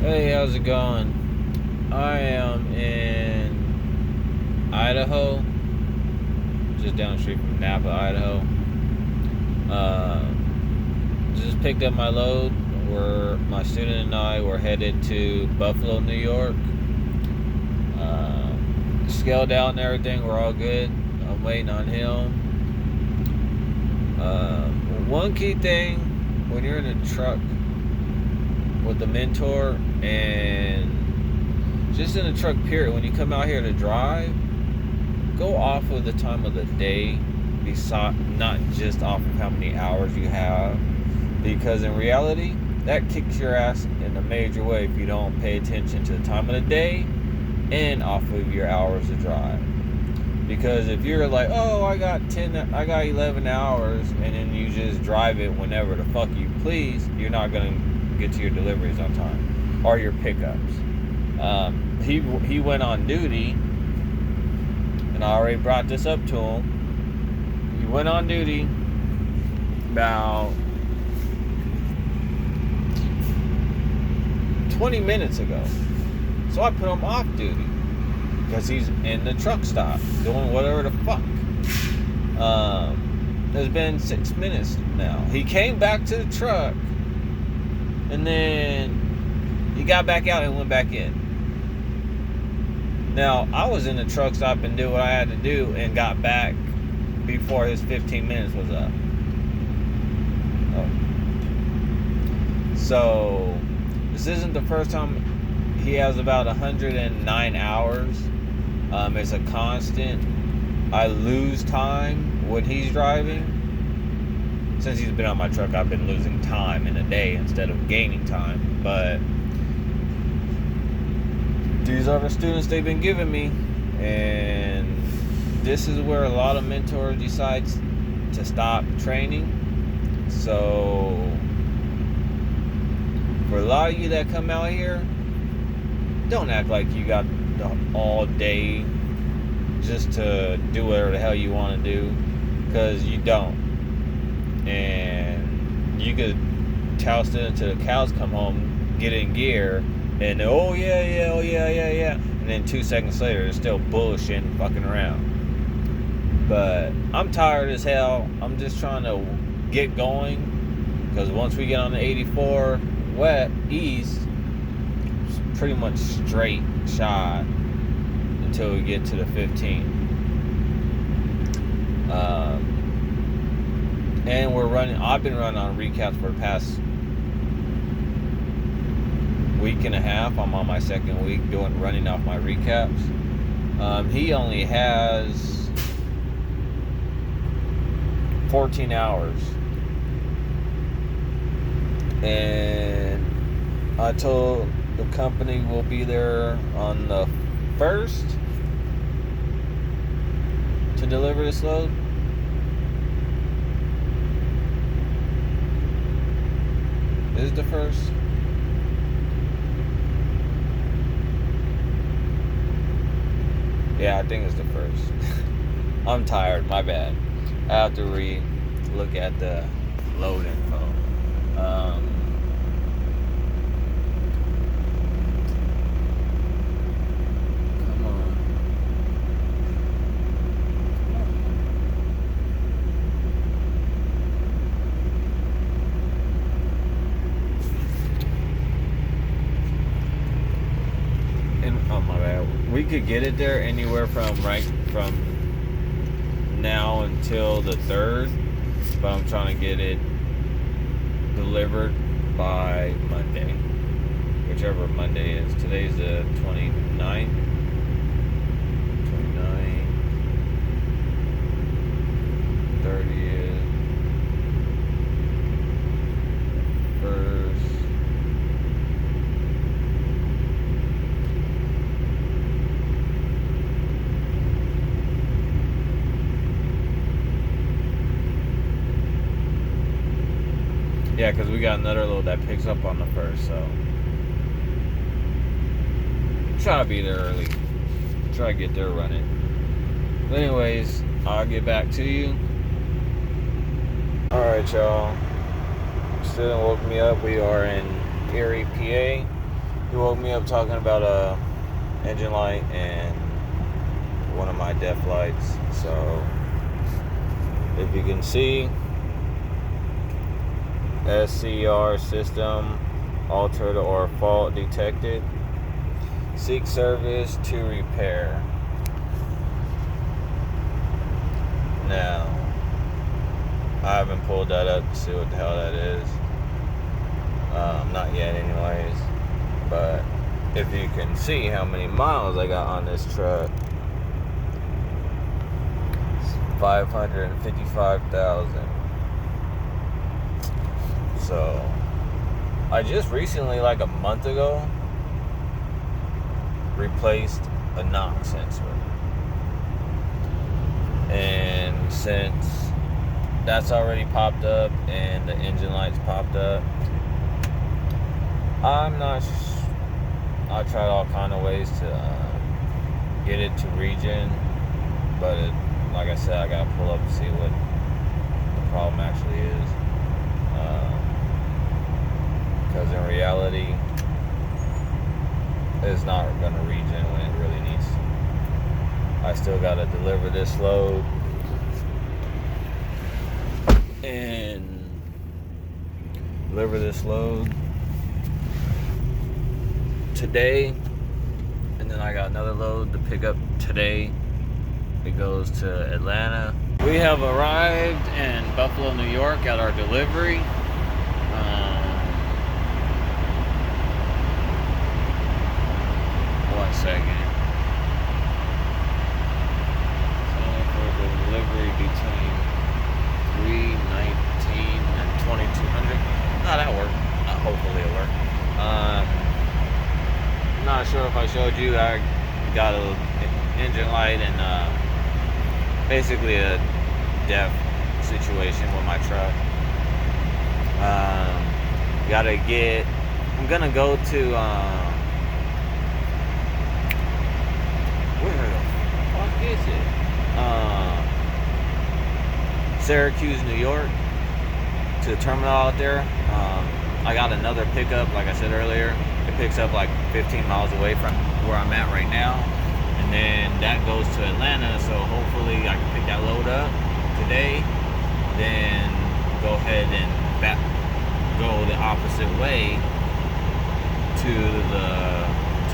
Hey, how's it going? I am in Idaho, just down the street from Napa, Idaho. Uh, just picked up my load. My student and I were headed to Buffalo, New York. Uh, Scaled out and everything. We're all good. I'm waiting on him. Uh, One key thing when you're in a truck with the mentor and just in a truck period, when you come out here to drive, go off of the time of the day, not just off of how many hours you have, because in reality that kicks your ass in a major way if you don't pay attention to the time of the day and off of your hours to drive. Because if you're like, oh, I got 11 hours, and then you just drive it whenever the fuck you please, you're not gonna get to your deliveries on time or your pickups. He went on duty, and I already brought this up to him. He went on duty about 20 minutes ago, so I put him off duty because he's in the truck stop doing whatever the fuck. It's been 6 minutes now. He came back to the truck, and then he got back out and went back in. Now, I was in the truck stop and did what I had to do and got back before his 15 minutes was up. So, this isn't the first time. He has about 109 hours. It's a constant. I lose time when he's driving. Since he's been on my truck, I've been losing time in a day instead of gaining time. But these are the students they've been giving me. And this is where a lot of mentors decide to stop training. So, for a lot of you that come out here, don't act like you got all day just to do whatever the hell you want to do, because you don't. And you could toast it until the cows come home, get in gear, and oh yeah, and then 2 seconds later they're still bullshitting, fucking around. But I'm tired as hell. I'm just trying to get going, because once we get on the 84 wet east, it's pretty much straight shot until we get to the 15. And I've been running on recaps for the past week and a half. I'm on my second week running off my recaps. He only has 14 hours. And I told the company we'll be there on the 1st to deliver this load. Is the 1st? Yeah, I think it's the 1st. I'm tired, my bad. I have to look at the load info. Come on. Oh my bad. We could get it there anywhere from now until the 3rd, but I'm trying to get it delivered by Monday, whichever Monday is. Today's the 29th. 30th, 1st. Yeah, because we got another load that picks up on the 1st, so try to be there early. Try to get there running. But anyways, I'll get back to you. Alright, y'all. Student woke me up. We are in Erie, PA. He woke me up talking about a engine light and one of my def lights. So if you can see, SCR system altered or fault detected. Seek service to repair. Now, I haven't pulled that up to see what the hell that is. Not yet anyways. But if you can see how many miles I got on this truck, it's 555,000. So, I just recently, like a month ago, replaced a knock sensor. And since that's already popped up and the engine lights popped up, I'm not I tried all kind of ways to get it to regen, but like I said, I gotta pull up to see what the problem actually is, because in reality it's not gonna regen when it really needs to. I still gotta deliver this load today, and then I got another load to pick up today. It goes to Atlanta. We have arrived in Buffalo, New York at our delivery. One second. For the delivery between 319 and 2200. No, that worked. Hopefully it worked. I'm not sure if I showed you. I got an engine light and basically a def situation with my truck. I'm gonna go to where the fuck is it? Syracuse, New York, to the terminal out there. I got another pickup, like I said earlier. It picks up like 15 miles away from where I'm at right now, and then that goes to Atlanta. So hopefully I can pick that load up today, then go ahead and go the opposite way to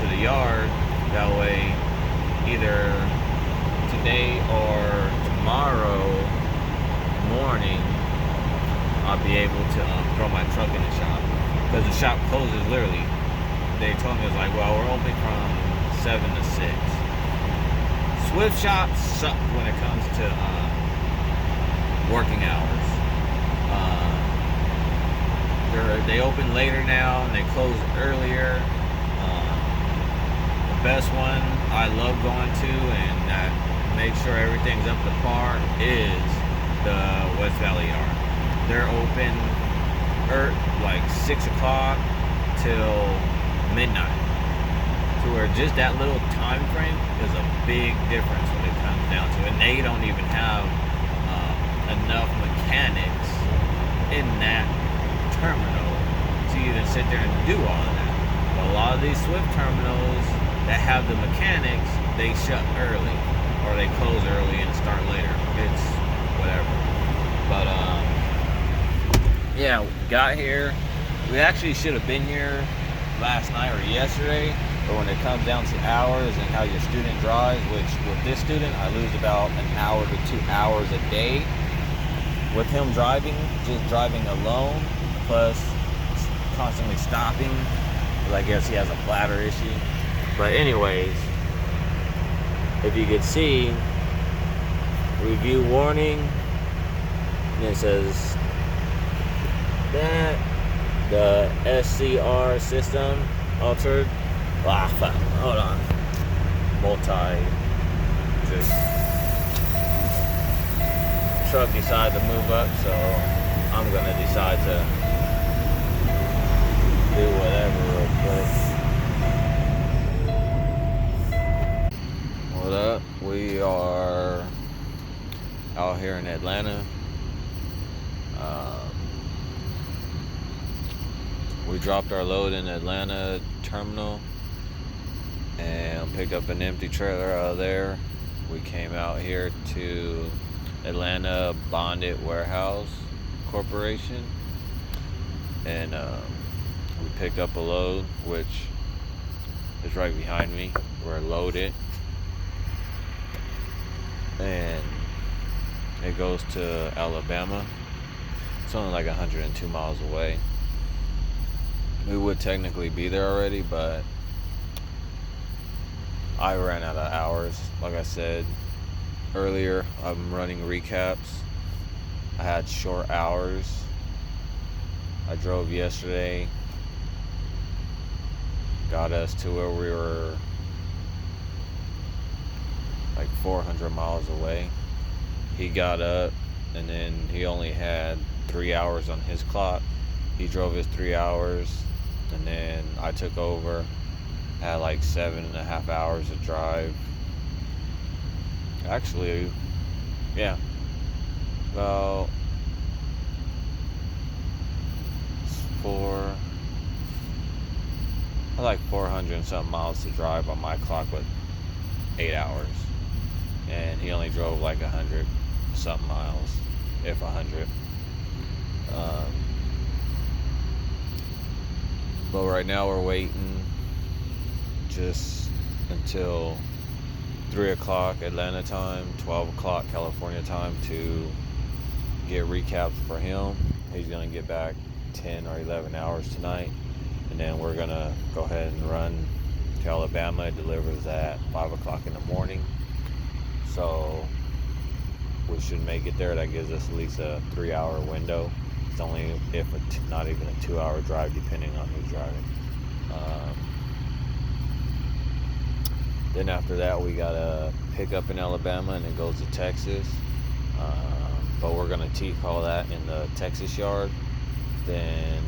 the yard. That way, either today or tomorrow morning, I'll be able to throw my truck in the shop, because the shop closes literally. They told me, it was like, well, we're open from 7 to 6. Swift shops suck when it comes to working hours. They open later now and they close earlier. The best one I love going to, and that makes sure everything's up to par, is the West Valley Yard. They're open like 6 o'clock till midnight, to where just that little time frame is a big difference when it comes down to it. And they don't even have enough mechanics in that terminal to even sit there and do all of that. But a lot of these Swift terminals that have the mechanics, they shut early, or they close early and start later. It's whatever. But yeah, got here. We actually should have been here last night or yesterday, but when it comes down to hours and how your student drives, which with this student I lose about an hour to 2 hours a day with him driving, just driving alone, plus constantly stopping, because I guess he has a bladder issue. But anyways, if you could see, review warning, and it says that the SCR system altered. Hold on. Just truck decided to move up, so I'm gonna decide to do whatever real quick. What up? We are out here in We dropped our load in Atlanta terminal and picked up an empty trailer out of there. We came out here to Atlanta Bonded Warehouse Corporation, and we picked up a load, which is right behind me. We're loaded, and it goes to Alabama. It's only like 102 miles away. We would technically be there already, but I ran out of hours. Like I said earlier, I'm running recaps. I had short hours. I drove yesterday, got us to where we were like 400 miles away. He got up, and then he only had 3 hours on his clock. He drove his 3 hours, and then I took over. Had like 7.5 hours to drive. Actually, yeah, about like 400 and something miles to drive on my clock with 8 hours, and he only drove like 100 something miles, if 100. But right now we're waiting just until 3 o'clock Atlanta time, 12 o'clock California time to get recaps for him. He's going to get back 10 or 11 hours tonight, and then we're going to go ahead and run to Alabama. It delivers at 5 o'clock in the morning, so we should make it there. That gives us at least a 3-hour window. It's only not even a 2-hour drive, depending on who's driving. Then after that, we got a pickup in Alabama, and it goes to Texas. But we're going to T-haul that in the Texas yard. Then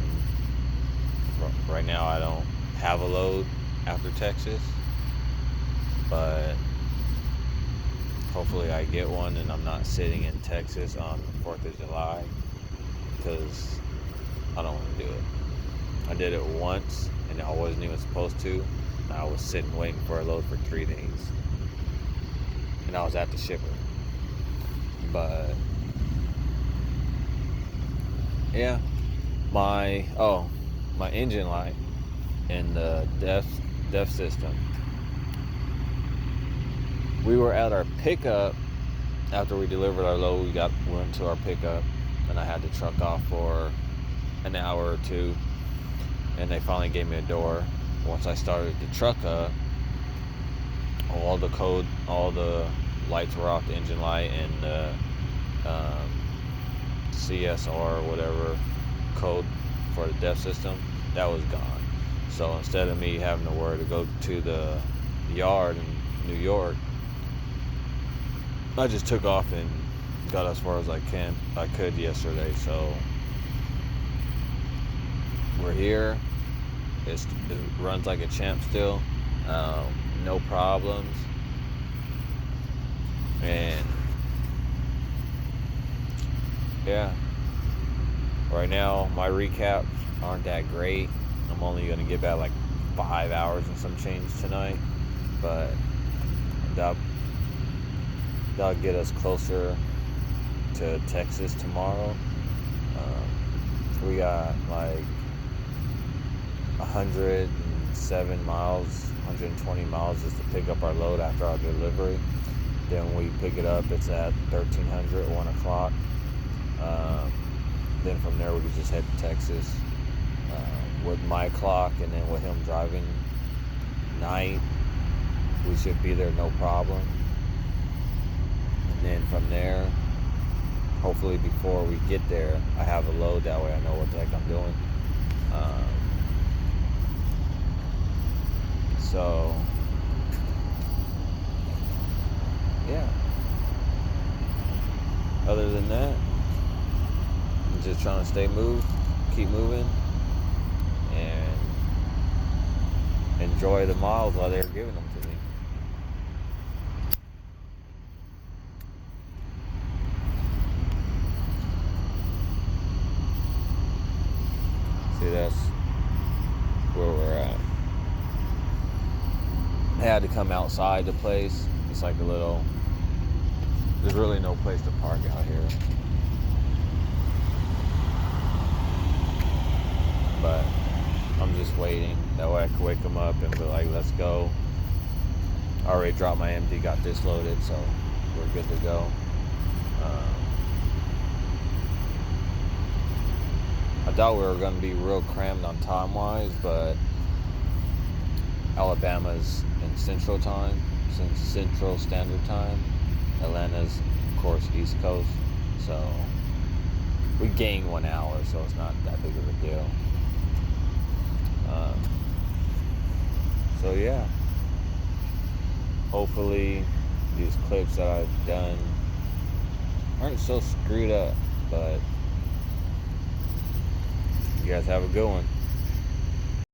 right now I don't have a load after Texas, but hopefully I get one and I'm not sitting in Texas on the 4th of July, because I don't want to do it. I did it once and I wasn't even supposed to. I was sitting waiting for a load for 3 days, and I was at the shipper. But yeah, my engine light in the DEF system. We were at our pickup after we delivered our load. We went to our pickup, and I had the truck off for an hour or two, and they finally gave me a door. Once I started the truck up, all the lights were off, the engine light and the CSR, whatever code for the DEF system, that was gone. So instead of me having to worry to go to the yard in New York, I just took off and got as far as I could yesterday. So we're here. It runs like a champ still. No problems. And yeah, right now my recaps aren't that great. I'm only going to get back like 5 hours and some change tonight, but that'll get us closer to Texas tomorrow. We got like 107 miles, 120 miles just to pick up our load after our delivery. Then we pick it up, it's at 1300 at 1 o'clock. Then from there we can just head to Texas with my clock, and then with him driving night, we should be there no problem. And then from there, hopefully before we get there, I have a load, that way I know what the heck I'm doing. So yeah, other than that, I'm just trying to keep moving, and enjoy the miles while they're giving them to me. See, I had to come outside the place. It's like a little. There's really no place to park out here. But I'm just waiting. That way I can wake them up and be like, let's go. I already dropped my empty, got this loaded, so we're good to go. I thought we were going to be real crammed on time-wise, but Alabama's in Central Time, Central Standard Time. Atlanta's, of course, East Coast. So we gained 1 hour, so it's not that big of a deal. So yeah, hopefully these clips that I've done aren't so screwed up, but you guys have a good one.